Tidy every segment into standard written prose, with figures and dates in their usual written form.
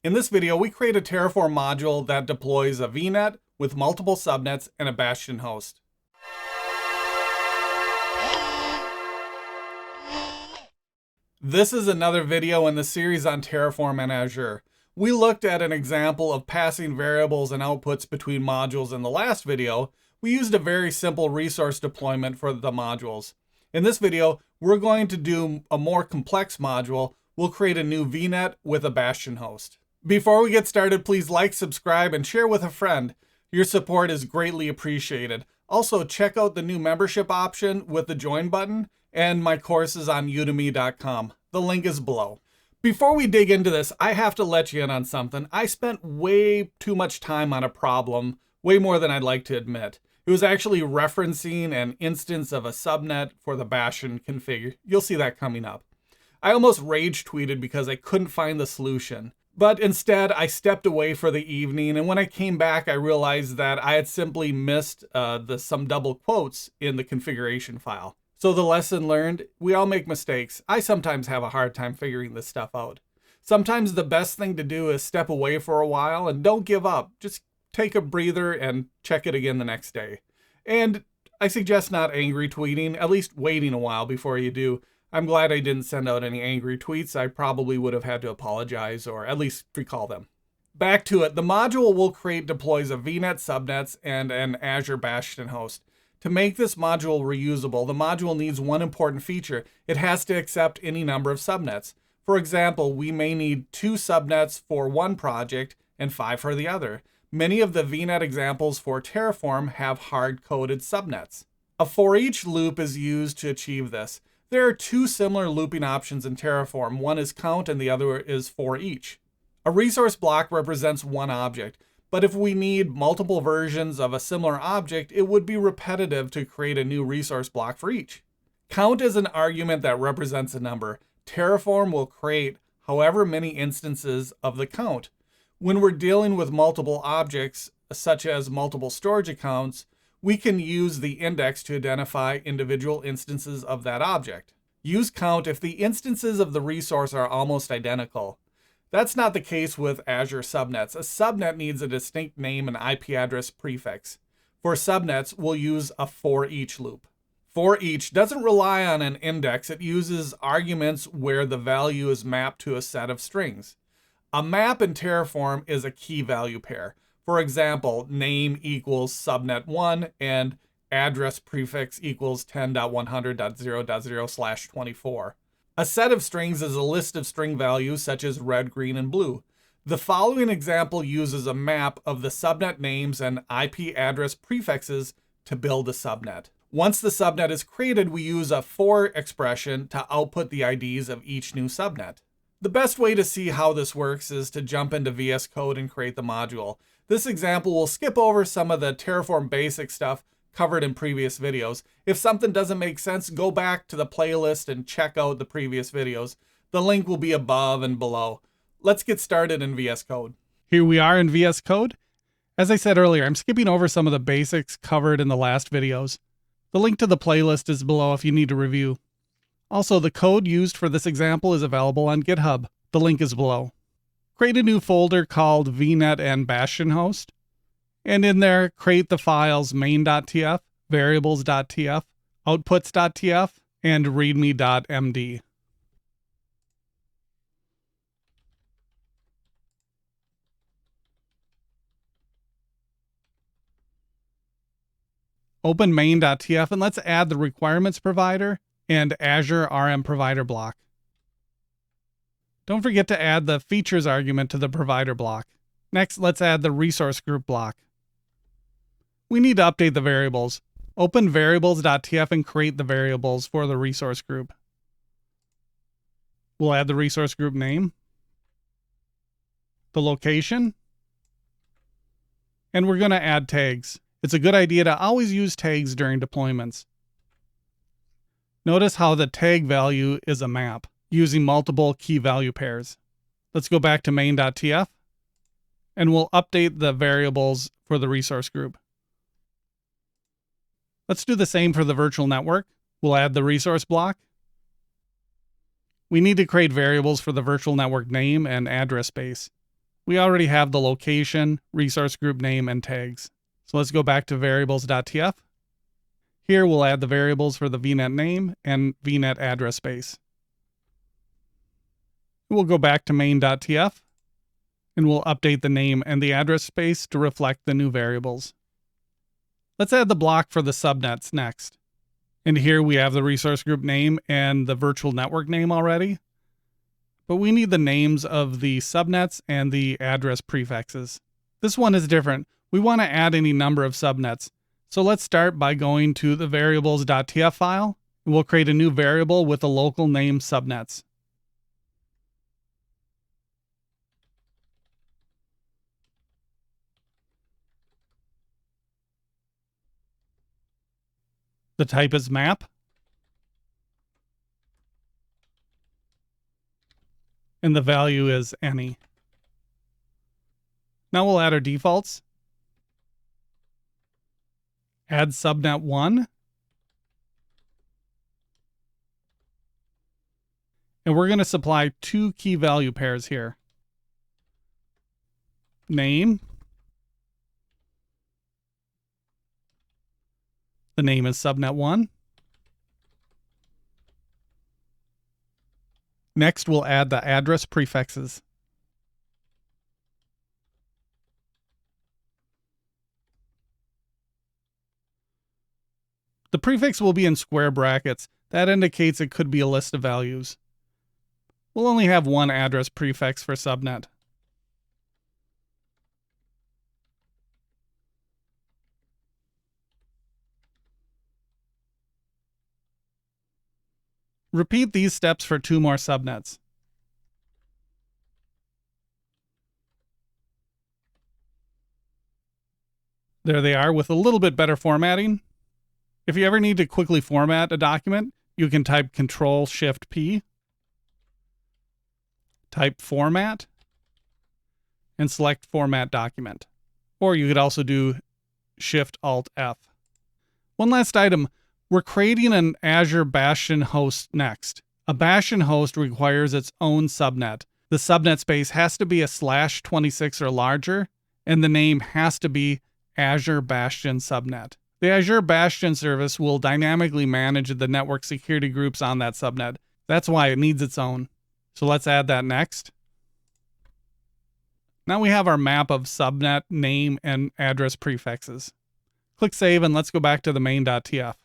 In this video, we create a Terraform module that deploys a VNet with multiple subnets and a Bastion host. This is another video in the series on Terraform and Azure. We looked at an example of passing variables and outputs between modules in the last video. We used a very simple resource deployment for the modules. In this video, we're going to do a more complex module. We'll create a new VNet with a Bastion host. Before we get started, please like, subscribe, and share with a friend. Your support is greatly appreciated. Also, check out the new membership option with the join button and my courses on udemy.com. The link is below. Before we dig into this, I have to let you in on something. I spent way too much time on a problem, way more than I'd like to admit. It was actually referencing an instance of a subnet for the Bastion config. You'll see that coming up. I almost rage tweeted because I couldn't find the solution. But instead, I stepped away for the evening, and when I came back, I realized that I had simply missed some double quotes in the configuration file. So the lesson learned, we all make mistakes. I sometimes have a hard time figuring this stuff out. Sometimes the best thing to do is step away for a while and don't give up. Just take a breather and check it again the next day. And I suggest not angry tweeting, at least waiting a while before you do. I'm glad I didn't send out any angry tweets. I probably would have had to apologize or at least recall them. Back to it. The module we'll create deploys a VNet, subnets, and an Azure Bastion host. To make this module reusable, the module needs one important feature. It has to accept any number of subnets. For example, we may need 2 subnets for one project and 5 for the other. Many of the VNet examples for Terraform have hard-coded subnets. A for each loop is used to achieve this. There are 2 similar looping options in Terraform. One is count and the other is for each. A resource block represents one object, but if we need multiple versions of a similar object, it would be repetitive to create a new resource block for each. Count is an argument that represents a number. Terraform will create however many instances of the count. When we're dealing with multiple objects, such as multiple storage accounts, we can use the index to identify individual instances of that object. Use count if the instances of the resource are almost identical. That's not the case with Azure subnets. A subnet needs a distinct name and IP address prefix. For subnets, we'll use a for each loop. For each doesn't rely on an index. It uses arguments where the value is mapped to a set of strings. A map in Terraform is a key value pair. For example, name equals subnet 1 and address prefix equals 10.100.0.0/24. A set of strings is a list of string values such as red, green, and blue. The following example uses a map of the subnet names and IP address prefixes to build a subnet. Once the subnet is created, we use a for expression to output the IDs of each new subnet. The best way to see how this works is to jump into VS Code and create the module. This example will skip over some of the Terraform basic stuff covered in previous videos. If something doesn't make sense, go back to the playlist and check out the previous videos. The link will be above and below. Let's get started in VS Code. Here we are in VS Code. As I said earlier, I'm skipping over some of the basics covered in the last videos. The link to the playlist is below if you need to review. Also, the code used for this example is available on GitHub. The link is below. Create a new folder called VNet and Bastion host. And in there, create the files main.tf, variables.tf, outputs.tf, and readme.md. Open main.tf and let's add the requirements provider and Azure RM provider block. Don't forget to add the features argument to the provider block. Next, let's add the resource group block. We need to update the variables. Open variables.tf and create the variables for the resource group. We'll add the resource group name, the location, and we're going to add tags. It's a good idea to always use tags during deployments. Notice how the tag value is a map using multiple key value pairs. Let's go back to main.tf and we'll update the variables for the resource group. Let's do the same for the virtual network. We'll add the resource block. We need to create variables for the virtual network name and address space. We already have the location, resource group name, and tags. So let's go back to variables.tf. Here we'll add the variables for the VNet name and VNet address space. We'll go back to main.tf and we'll update the name and the address space to reflect the new variables. Let's add the block for the subnets next. And here we have the resource group name and the virtual network name already. But we need the names of the subnets and the address prefixes. This one is different. We want to add any number of subnets. So let's start by going to the variables.tf file, and we'll create a new variable with a local name subnets. The type is map. And the value is any. Now we'll add our defaults. Add subnet 1. And we're going to supply two key value pairs here. Name. The name is subnet 1. Next, we'll add the address prefixes. The prefix will be in square brackets. That indicates it could be a list of values. We'll only have one address prefix for subnet. Repeat these steps for two more subnets. There they are with a little bit better formatting. If you ever need to quickly format a document, you can type Ctrl-Shift-P, type Format, and select Format Document. Or you could also do Shift-Alt-F. One last item. We're creating an Azure Bastion host next. A Bastion host requires its own subnet. The subnet space has to be a /26 or larger, and the name has to be Azure Bastion subnet. The Azure Bastion service will dynamically manage the network security groups on that subnet. That's why it needs its own. So let's add that next. Now we have our map of subnet, name, and address prefixes. Click Save and let's go back to the main.tf.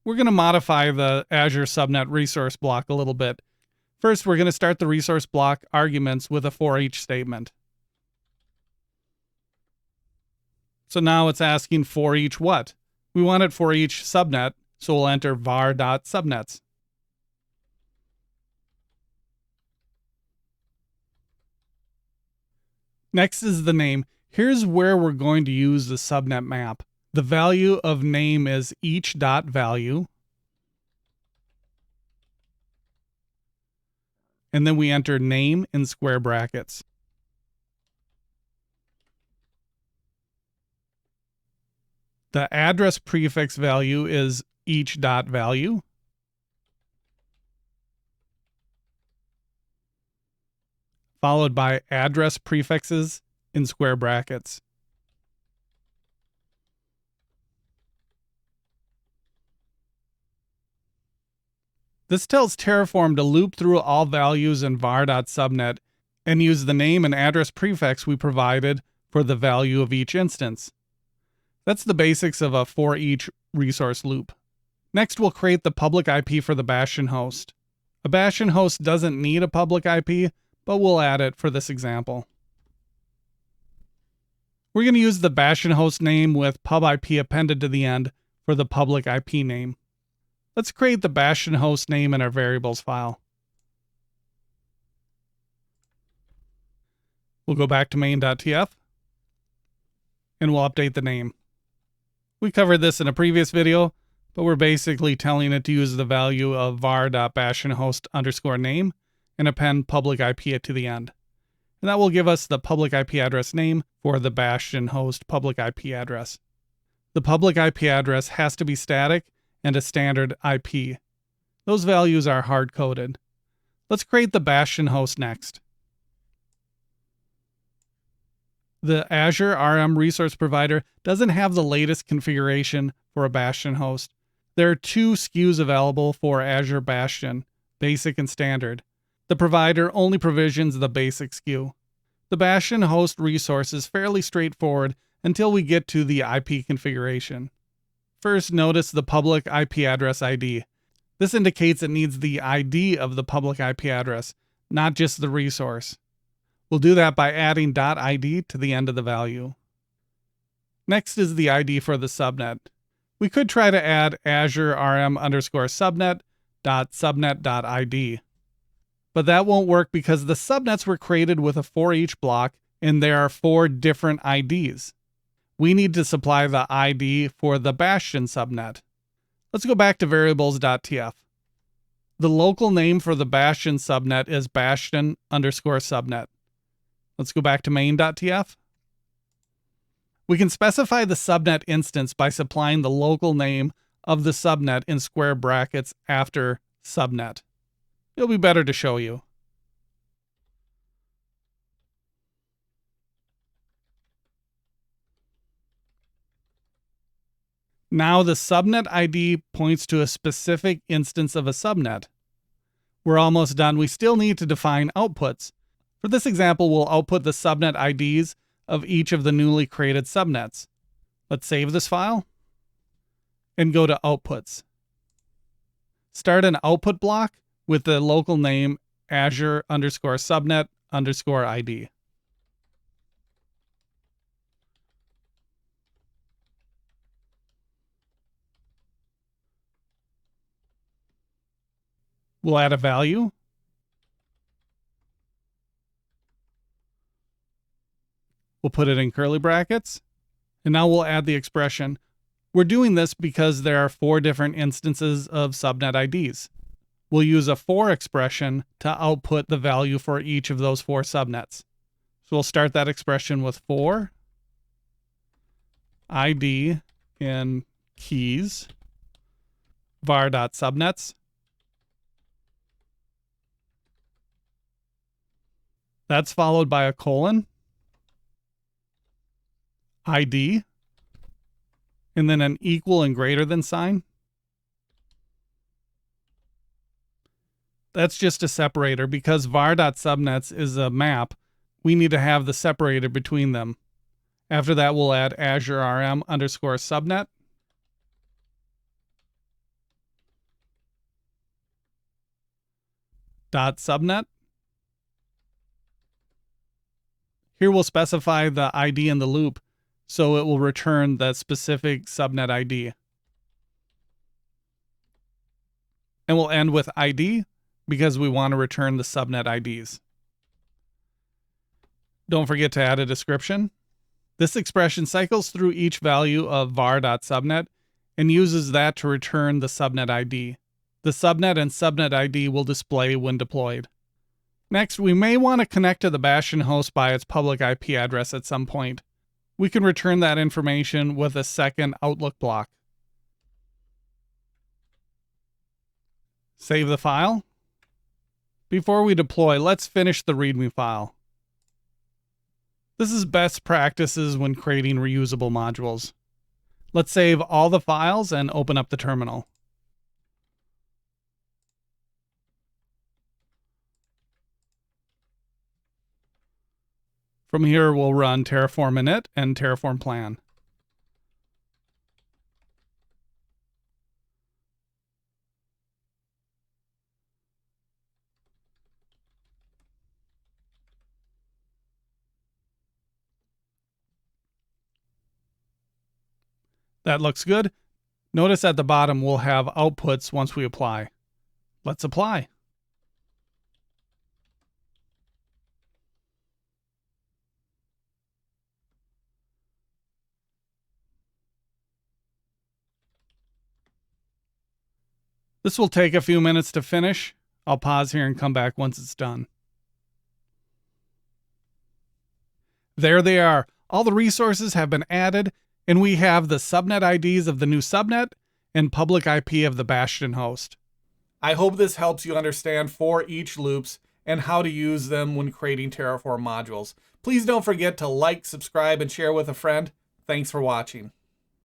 We're going to modify the Azure subnet resource block a little bit. First, we're going to start the resource block arguments with a for each statement. So now it's asking for each what? We want it for each subnet, so we'll enter var.subnets. Next is the name. Here's where we're going to use the subnet map. The value of name is each.value. And then we enter name in square brackets. The address prefix value is each.value. Followed by address prefixes in square brackets. This tells Terraform to loop through all values in var.subnet and use the name and address prefix we provided for the value of each instance. That's the basics of a for each resource loop. Next, we'll create the public IP for the Bastion host. A Bastion host doesn't need a public IP, but we'll add it for this example. We're going to use the Bastion host name with pub IP appended to the end for the public IP name. Let's create the Bastion host name in our variables file. We'll go back to main.tf and we'll update the name. We covered this in a previous video, but we're basically telling it to use the value of var.bastionhost_name and append public IP to the end. And that will give us the public IP address name for the Bastion host public IP address. The public IP address has to be static and a standard IP. Those values are hard-coded. Let's create the Bastion host next. The Azure RM resource provider doesn't have the latest configuration for a Bastion host. There are two SKUs available for Azure Bastion, Basic and Standard. The provider only provisions the Basic SKU. The Bastion host resource is fairly straightforward until we get to the IP configuration. First, notice the public IP address ID. This indicates it needs the ID of the public IP address, not just the resource. We'll do that by adding .id to the end of the value. Next is the ID for the subnet. We could try to add Azure rm_subnet.subnet.id. But that won't work because the subnets were created with a for each block and there are 4 different IDs. We need to supply the ID for the Bastion subnet. Let's go back to variables.tf. The local name for the Bastion subnet is Bastion_subnet. Let's go back to main.tf. We can specify the subnet instance by supplying the local name of the subnet in square brackets after subnet. It'll be better to show you. Now the subnet ID points to a specific instance of a subnet. We're almost done. We still need to define outputs. For this example, we'll output the subnet IDs of each of the newly created subnets. Let's save this file and go to Outputs. Start an output block with the local name Azure_subnet_ID. We'll add a value. We'll put it in curly brackets. And now we'll add the expression. We're doing this because there are 4 different instances of subnet IDs. We'll use a for expression to output the value for each of those 4 subnets. So we'll start that expression with for ID in keys var.subnets. That's followed by a colon, ID, and then an equal and greater than sign. That's just a separator because var.subnets is a map. We need to have the separator between them. After that, we'll add Azure rm_subnet. .subnet. Here we'll specify the ID in the loop, so it will return that specific subnet ID. And we'll end with ID because we want to return the subnet IDs. Don't forget to add a description. This expression cycles through each value of var.subnet and uses that to return the subnet ID. The subnet and subnet ID will display when deployed. Next, we may want to connect to the Bastion host by its public IP address at some point. We can return that information with a second Outlook block. Save the file. Before we deploy, let's finish the README file. This is best practices when creating reusable modules. Let's save all the files and open up the terminal. From here, we'll run Terraform init and Terraform plan. That looks good. Notice at the bottom we'll have outputs once we apply. Let's apply. This will take a few minutes to finish. I'll pause here and come back once it's done. There they are. All the resources have been added, and we have the subnet IDs of the new subnet and public IP of the Bastion host. I hope this helps you understand for each loops and how to use them when creating Terraform modules. Please don't forget to like, subscribe, and share with a friend. Thanks for watching.